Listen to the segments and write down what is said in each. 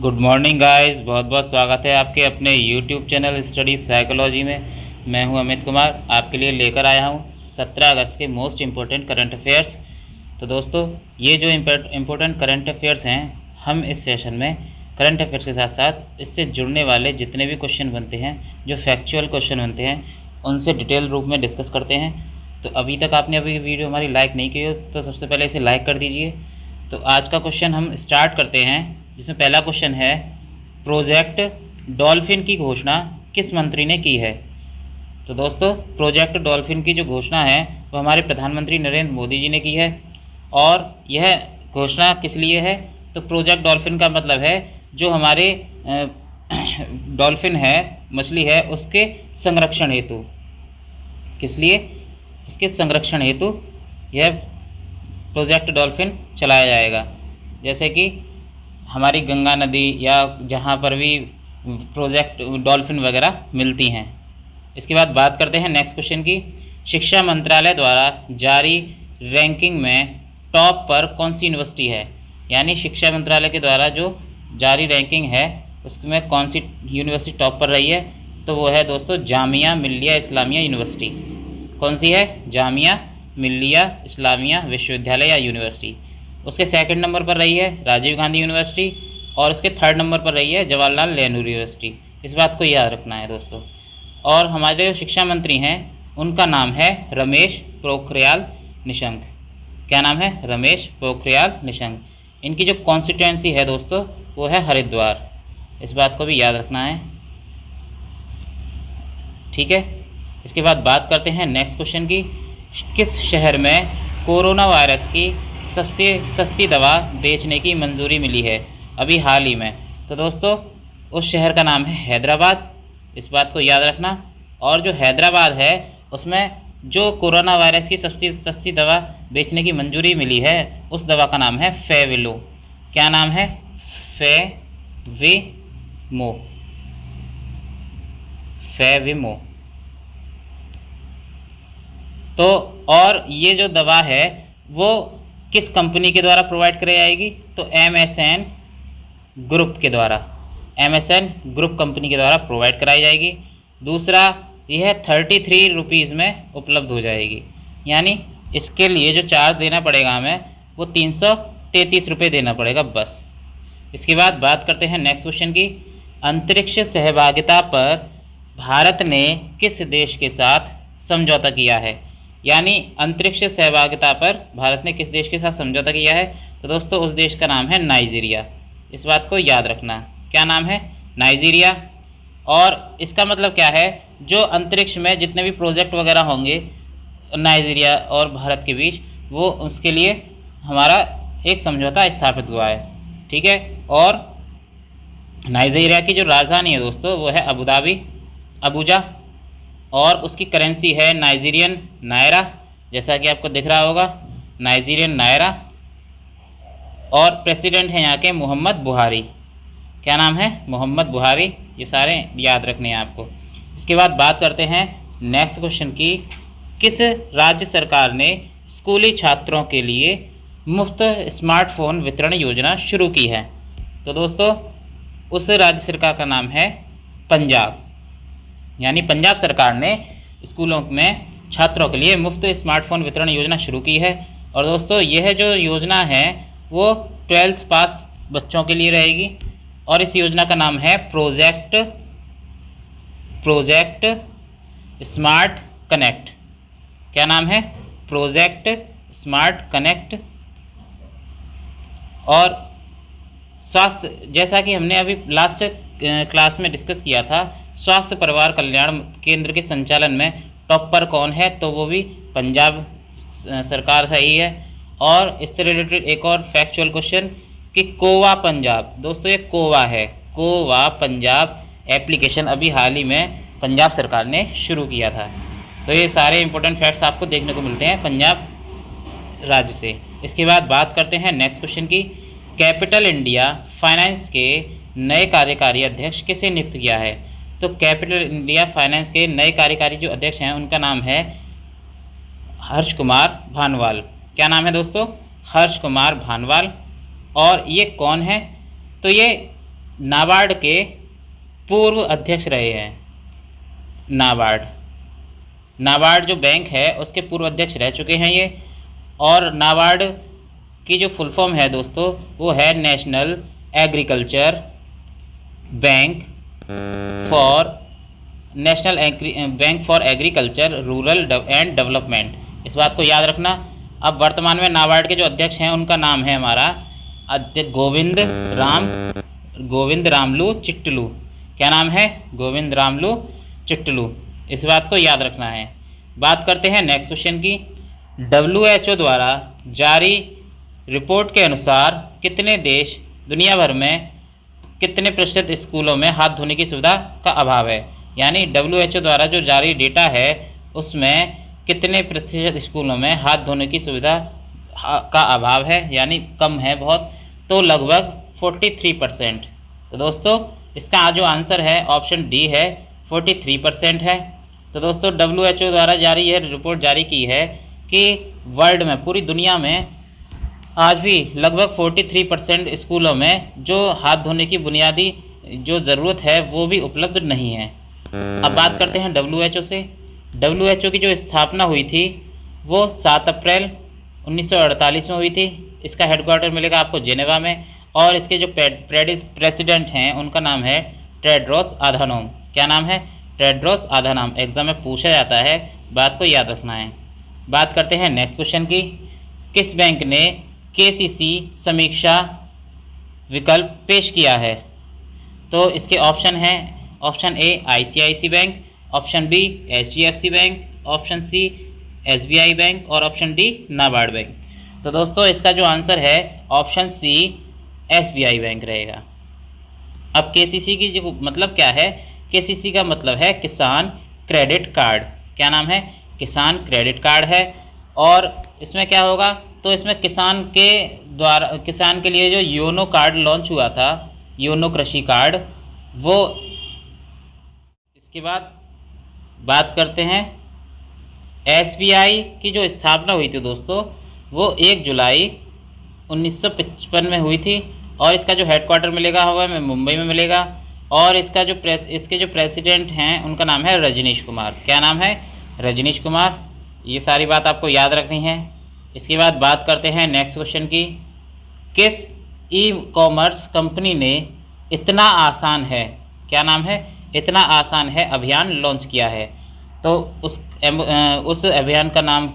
Good morning guys, बहुत बहुत स्वागत है आपके अपने यूट्यूब चैनल स्टडी साइकोलॉजी में। मैं हूं अमित कुमार, आपके लिए लेकर आया हूं 17 अगस्त के मोस्ट इम्पोर्टेंट करंट अफेयर्स। तो दोस्तों, ये जो इम्पोर्टेंट करंट अफेयर्स हैं, हम इस सेशन में करंट अफेयर्स के साथ साथ इससे जुड़ने वाले जितने भी क्वेश्चन बनते हैं, जो फैक्चुअल क्वेश्चन बनते हैं, उनसे डिटेल रूप में डिस्कस करते हैं। तो अभी तक आपने अभी वीडियो हमारी लाइक नहीं की हो तो सबसे पहले इसे लाइक कर दीजिए। तो आज का क्वेश्चन हम स्टार्ट करते हैं, जिसमें पहला क्वेश्चन है, प्रोजेक्ट डॉल्फिन की घोषणा किस मंत्री ने की है। तो दोस्तों, प्रोजेक्ट डॉल्फिन की जो घोषणा है वो हमारे प्रधानमंत्री नरेंद्र मोदी जी ने की है। और यह घोषणा किस लिए है? तो प्रोजेक्ट डॉल्फिन का मतलब है जो हमारे डॉल्फिन है, मछली है, उसके संरक्षण हेतु। किस लिए? उसके संरक्षण हेतु यह प्रोजेक्ट डॉल्फिन चलाया जाएगा। जैसे कि हमारी गंगा नदी या जहाँ पर भी प्रोजेक्ट डॉल्फिन वगैरह मिलती हैं। इसके बाद बात करते हैं नेक्स्ट क्वेश्चन की। शिक्षा मंत्रालय द्वारा जारी रैंकिंग में टॉप पर कौन सी यूनिवर्सिटी है? यानी शिक्षा मंत्रालय के द्वारा जो जारी रैंकिंग है उसमें कौन सी यूनिवर्सिटी टॉप पर रही है? तो वो है दोस्तों जामिया मिल्लिया इस्लामिया यूनिवर्सिटी। कौन सी है? जामिया मिल्लिया इस्लामिया विश्वविद्यालय या यूनिवर्सिटी। उसके सेकंड नंबर पर रही है राजीव गांधी यूनिवर्सिटी, और उसके थर्ड नंबर पर रही है जवाहरलाल नेहरू यूनिवर्सिटी। इस बात को याद रखना है दोस्तों। और हमारे जो शिक्षा मंत्री हैं उनका नाम है रमेश पोखरियाल निशंक। क्या नाम है? रमेश पोखरियाल निशंक। इनकी जो कॉन्स्टिट्यूएंसी है दोस्तों वो है हरिद्वार। इस बात को भी याद रखना है, ठीक है। इसके बाद बात करते हैं नेक्स्ट क्वेश्चन की। किस शहर में कोरोना वायरस की सबसे सस्ती दवा बेचने की मंजूरी मिली है अभी हाल ही में? तो दोस्तों, उस शहर का नाम है हैदराबाद। इस बात को याद रखना। और जो हैदराबाद है उसमें जो कोरोना वायरस की सबसे सस्ती दवा बेचने की मंजूरी मिली है उस दवा का नाम है फेविलो। क्या नाम है? फेविमो। फेविमो। तो और ये जो दवा है वो किस कंपनी के द्वारा प्रोवाइड कराई जाएगी? तो एमएसएन ग्रुप के द्वारा, एमएसएन ग्रुप कंपनी के द्वारा प्रोवाइड कराई जाएगी। दूसरा, यह 33 रुपीज़ में उपलब्ध हो जाएगी। यानी इसके लिए जो चार्ज देना पड़ेगा हमें वो 333 रुपये देना पड़ेगा बस। इसके बाद बात करते हैं नेक्स्ट क्वेश्चन की। अंतरिक्ष सहभागिता पर भारत ने किस देश के साथ समझौता किया है? यानी अंतरिक्ष सहभागिता पर भारत ने किस देश के साथ समझौता किया है? तो दोस्तों, उस देश का नाम है नाइजीरिया। इस बात को याद रखना। क्या नाम है? नाइजीरिया। और इसका मतलब क्या है? जो अंतरिक्ष में जितने भी प्रोजेक्ट वगैरह होंगे नाइजीरिया और भारत के बीच, वो उसके लिए हमारा एक समझौता स्थापित हुआ है, ठीक है। और नाइजीरिया की जो राजधानी है दोस्तों वो है अबूजा, और उसकी करेंसी है नाइजीरियन नायरा, जैसा कि आपको दिख रहा होगा, नाइजीरियन नायरा। और प्रेसिडेंट हैं यहाँ के मोहम्मद बुहारी। क्या नाम है? मोहम्मद बुहारी। ये सारे याद रखने हैं आपको। इसके बाद बात करते हैं नेक्स्ट क्वेश्चन की। किस राज्य सरकार ने स्कूली छात्रों के लिए मुफ्त स्मार्टफोन वितरण योजना शुरू की है? तो दोस्तों, उस राज्य सरकार का नाम है पंजाब। यानी पंजाब सरकार ने स्कूलों में छात्रों के लिए मुफ्त स्मार्टफोन वितरण योजना शुरू की है। और दोस्तों, यह जो योजना है वो 12th पास बच्चों के लिए रहेगी। और इस योजना का नाम है प्रोजेक्ट स्मार्ट कनेक्ट। क्या नाम है? Project smart connect. और स्वास्थ्य, जैसा कि हमने अभी लास्ट क्लास में डिस्कस किया था, स्वास्थ्य परिवार कल्याण केंद्र के संचालन में टॉप पर कौन है? तो वो भी पंजाब सरकार ही है। और इससे रिलेटेड एक और फैक्चुअल क्वेश्चन कि कोवा पंजाब, दोस्तों ये कोवा है, कोवा पंजाब एप्लीकेशन अभी हाल ही में पंजाब सरकार ने शुरू किया था। तो ये सारे इंपॉर्टेंट फैक्ट्स आपको देखने को मिलते हैं पंजाब राज्य से। इसके बाद बात करते हैं नेक्स्ट क्वेश्चन की। कैपिटल इंडिया फाइनेंस के नए कार्यकारी अध्यक्ष किसे नियुक्त किया है? तो कैपिटल इंडिया फाइनेंस के नए कार्यकारी जो अध्यक्ष हैं उनका नाम है हर्ष कुमार भानवाल। क्या नाम है दोस्तों? हर्ष कुमार भानवाल। और ये कौन है? तो ये नाबार्ड के पूर्व अध्यक्ष रहे हैं। नाबार्ड जो बैंक है उसके पूर्व अध्यक्ष रह चुके हैं ये। और नाबार्ड की जो फुल फॉर्म है दोस्तों वो है national agriculture bank for agriculture rural and development. इस बात को याद रखना। अब वर्तमान में नाबार्ड के जो अध्यक्ष हैं उनका नाम है हमारा गोविंद रामलू चिट्टलू। क्या नाम है? गोविंद रामलू चिट्टलू। इस बात को याद रखना है। बात करते हैं नेक्स्ट क्वेश्चन की। WHO द्वारा जारी रिपोर्ट के अनुसार कितने देश दुनिया भर में कितने प्रतिशत स्कूलों में हाथ धोने की सुविधा का अभाव है? यानी WHO द्वारा जो जारी डेटा है उसमें कितने प्रतिशत स्कूलों में हाथ धोने की सुविधा का अभाव है, यानी कम है बहुत। तो लगभग 43%। तो दोस्तों इसका जो आंसर है ऑप्शन डी है, 43% है। तो दोस्तों WHO द्वारा जारी यह रिपोर्ट जारी की है कि वर्ल्ड में, पूरी दुनिया में आज भी लगभग 43% स्कूलों में जो हाथ धोने की बुनियादी जो ज़रूरत है वो भी उपलब्ध नहीं है। अब बात करते हैं WHO से। WHO की जो स्थापना हुई थी वो 7 अप्रैल 1948 में हुई थी। इसका हेडक्वार्टर मिलेगा आपको जेनेवा में। और इसके जो प्रेसिडेंट हैं उनका नाम है टेड्रोस आधानोम। क्या नाम है? टेड्रोस आधानोम। एग्जाम में पूछा जाता है, बात को याद रखना है। बात करते हैं नेक्स्ट क्वेश्चन की। किस बैंक ने KCC समीक्षा विकल्प पेश किया है? तो इसके ऑप्शन हैं, option A ICICI bank, option B HDFC bank, option C SBI bank और ऑप्शन डी नाबार्ड बैंक। तो दोस्तों इसका जो आंसर है ऑप्शन सी SBI बैंक रहेगा। अब KCC की जो मतलब क्या है? KCC का मतलब है किसान क्रेडिट कार्ड। क्या नाम है? किसान क्रेडिट कार्ड है। और इसमें क्या होगा? तो इसमें किसान के लिए जो योनो कार्ड लॉन्च हुआ था, योनो कृषि कार्ड, वो। इसके बाद बात करते हैं SBI की जो स्थापना हुई थी दोस्तों वो 1 जुलाई 1955 में हुई थी। और इसका जो हेडक्वार्टर मिलेगा हुआ में मुंबई में मिलेगा। और इसके जो प्रेसिडेंट हैं उनका नाम है रजनीश कुमार। क्या नाम है? रजनीश कुमार। ये सारी बात आपको याद रखनी है। इसके बाद बात करते हैं नेक्स्ट क्वेश्चन की। किस ई-कॉमर्स कंपनी ने इतना आसान है, क्या नाम है? इतना आसान है अभियान लॉन्च किया है? तो उस अभियान का नाम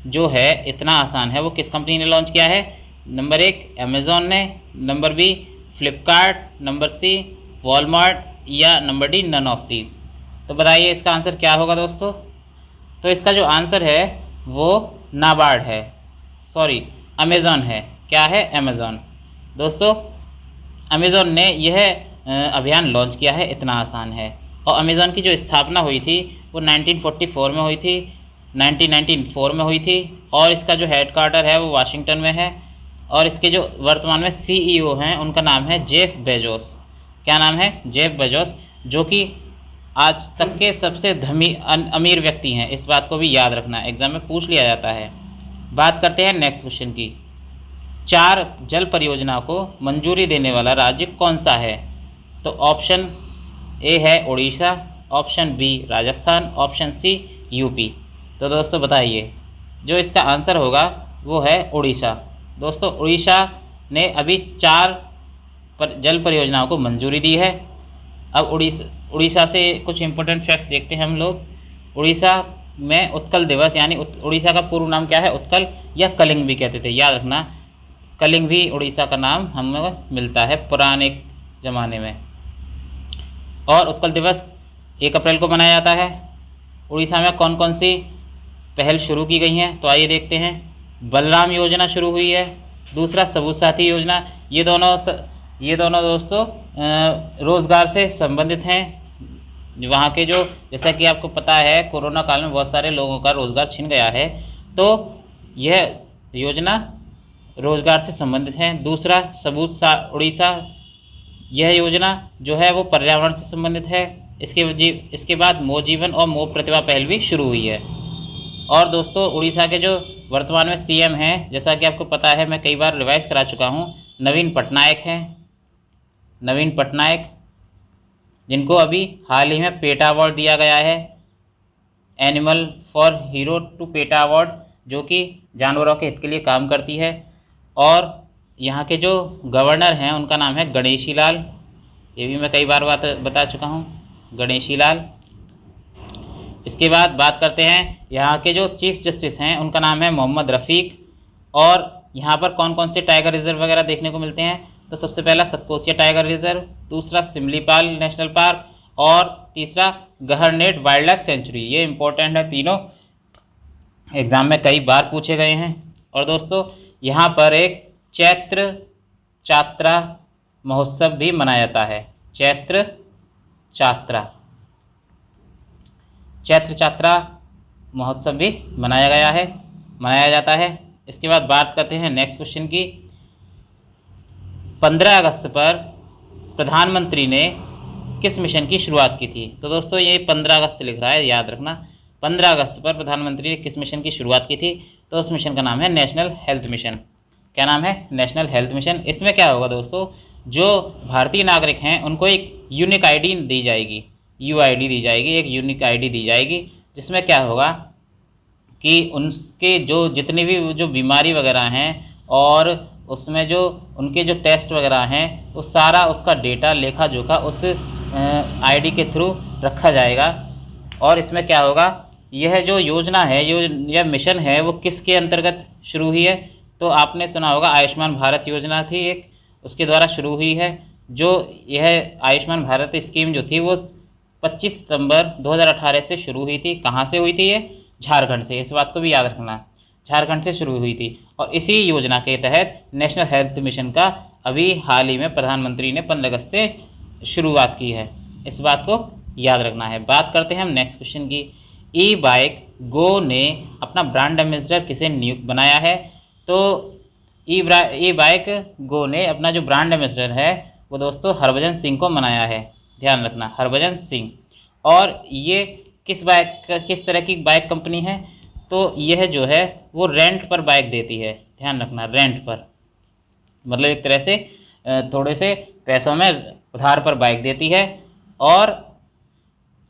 जो है इतना आसान है वो किस कंपनी ने लॉन्च किया है? नंबर 1 अमेज़ॉन ने, number B Flipkart, number C Walmart या number D none of these. तो बताइए इसका आंसर क्या होगा दोस्तों? तो इसका जो आंसर है वो नाबार्ड है, सॉरी अमेज़ॉन है। क्या है? अमेज़ॉन। दोस्तों अमेज़ॉन ने यह अभियान लॉन्च किया है, इतना आसान है। और अमेज़ॉन की जो स्थापना हुई थी वो 1944 में हुई थी, 1994 में हुई थी। और इसका जो हेडक्वार्टर है वो वाशिंगटन में है। और इसके जो वर्तमान में CEO हैं उनका नाम है जेफ बेजोस। क्या नाम है? जेफ बेजोस, जो कि आज तक के सबसे अमीर व्यक्ति हैं। इस बात को भी याद रखना, एग्जाम में पूछ लिया जाता है। बात करते हैं नेक्स्ट क्वेश्चन की। 4 जल परियोजना को मंजूरी देने वाला राज्य कौन सा है? तो ऑप्शन ए है Orissa, option B Rajasthan, option C UP. तो दोस्तों बताइए जो इसका आंसर होगा वो है उड़ीसा। दोस्तों उड़ीसा ने अभी 4 जल परियोजनाओं को मंजूरी दी है। अब उड़ीसा से कुछ इंपॉर्टेंट फैक्ट्स देखते हैं हम लोग। उड़ीसा में उत्कल दिवस, यानी उड़ीसा का पूर्व नाम क्या है? उत्कल या कलिंग भी कहते थे, याद रखना। कलिंग भी उड़ीसा का नाम हमें मिलता है पुराने ज़माने में। और उत्कल दिवस 1 अप्रैल को मनाया जाता है। उड़ीसा में कौन कौन सी पहल शुरू की गई हैं? तो आइए देखते हैं। बलराम योजना शुरू हुई है। दूसरा सबूत साथी योजना। ये दोनों दोस्तों रोज़गार से संबंधित हैं। वहाँ के जो, जैसा कि आपको पता है कोरोना काल में बहुत सारे लोगों का रोज़गार छिन गया है, तो यह योजना रोज़गार से संबंधित है। दूसरा उड़ीसा, यह योजना जो है वो पर्यावरण से संबंधित है। इसके बाद मो जीवन और मो प्रतिभा पहल भी शुरू हुई है। और दोस्तों उड़ीसा के जो वर्तमान में CM हैं, जैसा कि आपको पता है मैं कई बार रिवाइज करा चुका हूँ, नवीन पटनायक हैं। नवीन पटनायक, जिनको अभी हाल ही में पेटा अवार्ड दिया गया है, animal for hero to PETA award, जो कि जानवरों के हित के लिए काम करती है। और यहाँ के जो गवर्नर हैं उनका नाम है गणेशी लाल, ये भी मैं कई बार बता चुका हूँ, गणेशी लाल। इसके बाद बात करते हैं यहाँ के जो चीफ जस्टिस हैं उनका नाम है मोहम्मद रफ़ीक। और यहाँ पर कौन कौन से टाइगर रिजर्व वगैरह देखने को मिलते हैं, तो सबसे पहला सतकोसिया टाइगर रिजर्व, दूसरा सिमलीपाल नेशनल पार्क और तीसरा गहरनेट वाइल्ड लाइफ सेंचुरी। ये इंपॉर्टेंट है, तीनों एग्ज़ाम में कई बार पूछे गए हैं। और दोस्तों यहाँ पर एक चैत्र चात्रा महोत्सव भी मनाया जाता है, चैत्र चात्रा महोत्सव भी मनाया जाता है। इसके बाद बात करते हैं नेक्स्ट क्वेश्चन की। 15 अगस्त पर प्रधानमंत्री ने किस मिशन की शुरुआत की थी? तो दोस्तों ये 15 अगस्त लिख रहा है, याद रखना। 15 अगस्त पर प्रधानमंत्री ने किस मिशन की शुरुआत की थी? तो उस मिशन का नाम है नेशनल हेल्थ मिशन। क्या नाम है? National health mission. इसमें क्या होगा दोस्तों, जो भारतीय नागरिक हैं उनको एक यूनिक आईडी दी जाएगी, यूआईडी दी जाएगी, एक यूनिक आईडी दी जाएगी, जिसमें क्या होगा कि उनके जो जितनी भी जो बीमारी वगैरह हैं और उसमें जो उनके जो टेस्ट वगैरह हैं वो सारा उसका डेटा लेखा जोखा उस आईडी के थ्रू रखा जाएगा। और इसमें क्या होगा, यह जो योजना है, यह मिशन है, वो किसके अंतर्गत शुरू हुई है? तो आपने सुना होगा आयुष्मान भारत योजना थी एक, उसके द्वारा शुरू हुई है। जो यह आयुष्मान भारत स्कीम जो थी वो 25 सितंबर 2018 से शुरू हुई थी। कहाँ से हुई थी? ये झारखंड से, इस बात को भी याद रखना, झारखंड से शुरू हुई थी। और इसी योजना के तहत नेशनल हेल्थ मिशन का अभी हाल ही में प्रधानमंत्री ने 15 अगस्त से शुरुआत की है, इस बात को याद रखना है। बात करते हैं हम नेक्स्ट क्वेश्चन की। ई बाइक गो ने अपना ब्रांड एम्बेसडर किसे नियुक्त बनाया है? तो ई बाइक गो ने अपना जो ब्रांड एम्बेसडर है वो दोस्तों हरभजन सिंह को बनाया है, ध्यान रखना, हरभजन सिंह। और ये किस तरह की बाइक कंपनी है? तो यह जो है वो रेंट पर बाइक देती है, ध्यान रखना, रेंट पर, मतलब एक तरह से थोड़े से पैसों में उधार पर बाइक देती है। और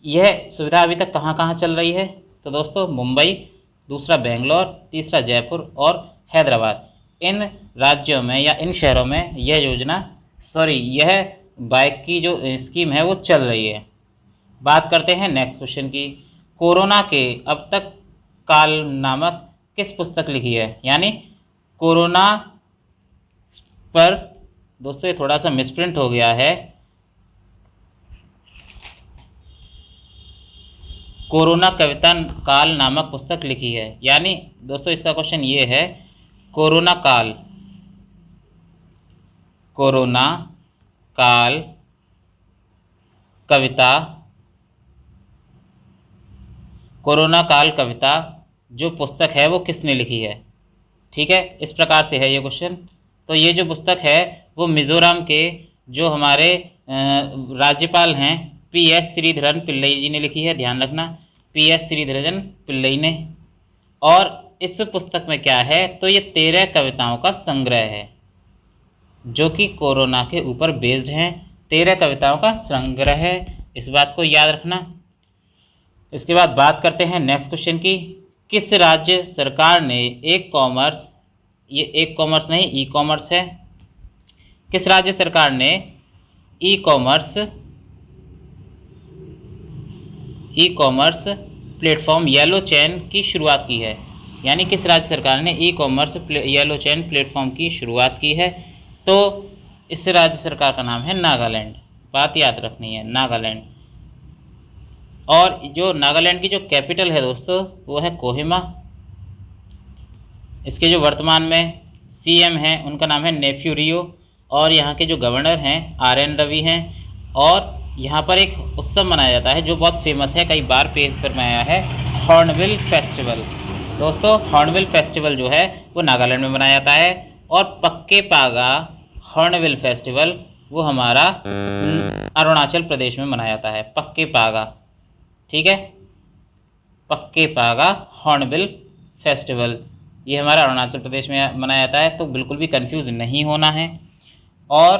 यह सुविधा अभी तक कहाँ कहाँ चल रही है? तो दोस्तों मुंबई, दूसरा बेंगलोर, तीसरा जयपुर और हैदराबाद, इन राज्यों में या इन शहरों में यह बाइक की जो स्कीम है वो चल रही है। बात करते हैं नेक्स्ट क्वेश्चन की। कोरोना के अब तक काल नामक किस पुस्तक लिखी है? यानी कोरोना पर दोस्तों ये थोड़ा सा मिसप्रिंट हो गया है, कोरोना कविता काल नामक पुस्तक लिखी है। यानी दोस्तों इसका क्वेश्चन ये है, कोरोना काल कविता जो पुस्तक है वो किसने लिखी है? ठीक है, इस प्रकार से है ये क्वेश्चन। तो ये जो पुस्तक है वो मिज़ोरम के जो हमारे राज्यपाल हैं PS श्रीधरन पिल्लई जी ने लिखी है, ध्यान रखना, PS श्रीधरन पिल्लई ने। और इस पुस्तक में क्या है, तो ये 13 कविताओं का संग्रह है जो कि कोरोना के ऊपर बेस्ड हैं, 13 कविताओं का संग्रह है, इस बात को याद रखना। इसके बाद बात करते हैं नेक्स्ट क्वेश्चन की। किस राज्य सरकार ने ई कॉमर्स है, किस राज्य सरकार ने ई कॉमर्स प्लेटफॉर्म येलो चैन की शुरुआत की है? यानी किस राज्य सरकार ने ई कॉमर्स येलो चैन प्लेटफॉर्म की शुरुआत की है? तो इस राज्य सरकार का नाम है नागालैंड, बात याद रखनी है, नागालैंड। और जो नागालैंड की जो कैपिटल है दोस्तों वो है कोहिमा। इसके जो वर्तमान में CM हैं उनका नाम है नेफ्यू रियो। और यहाँ के जो गवर्नर हैं RN रवि हैं। और यहाँ पर एक उत्सव मनाया जाता है जो बहुत फेमस है, कई बार पेपर में आया है, हॉर्नबिल फेस्टिवल। दोस्तों हॉर्नबिल फेस्टिवल जो है वो नागालैंड में मनाया जाता है। और पक्के पागा हॉर्नबिल फेस्टिवल वो हमारा अरुणाचल प्रदेश में मनाया जाता है, पक्के पागा, ठीक है, पक्के पागा हॉर्नबिल फेस्टिवल ये हमारा अरुणाचल प्रदेश में मनाया जाता है, तो बिल्कुल भी कंफ्यूज नहीं होना है। और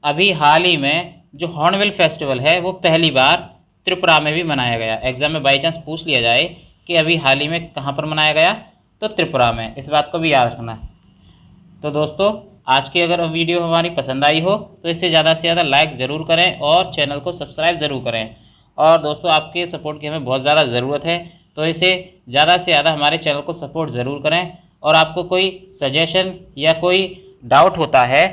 अभी हाल ही में जो हॉर्नबिल फेस्टिवल है वो पहली बार त्रिपुरा में भी मनाया गया। एग्ज़ाम में बाई चांस पूछ लिया जाए कि अभी हाल ही में कहाँ पर मनाया गया, तो त्रिपुरा में। इस बात को भी याद रखना है। तो दोस्तों, आज की अगर वीडियो हमारी पसंद आई हो तो इसे ज़्यादा से ज़्यादा लाइक ज़रूर करें और चैनल को सब्सक्राइब ज़रूर करें। और दोस्तों, आपके सपोर्ट की हमें बहुत ज़्यादा ज़रूरत है, तो इसे ज़्यादा से ज़्यादा हमारे चैनल को सपोर्ट ज़रूर करें। और आपको कोई सजेशन या कोई डाउट होता है,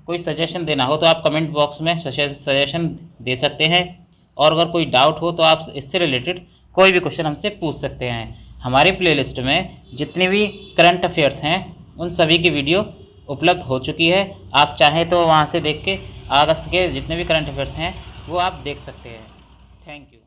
कोई सजेशन देना हो, तो आप कमेंट बॉक्स में सजेशन दे सकते हैं। और अगर कोई डाउट हो तो आप इससे रिलेटेड कोई भी क्वेश्चन हमसे पूछ सकते हैं। हमारे प्लेलिस्ट में जितनी भी करंट अफेयर्स हैं उन सभी की वीडियो उपलब्ध हो चुकी है। आप चाहें तो वहां से देख के अगस्त के जितने भी करंट अफेयर्स हैं वो आप देख सकते हैं। Thank you.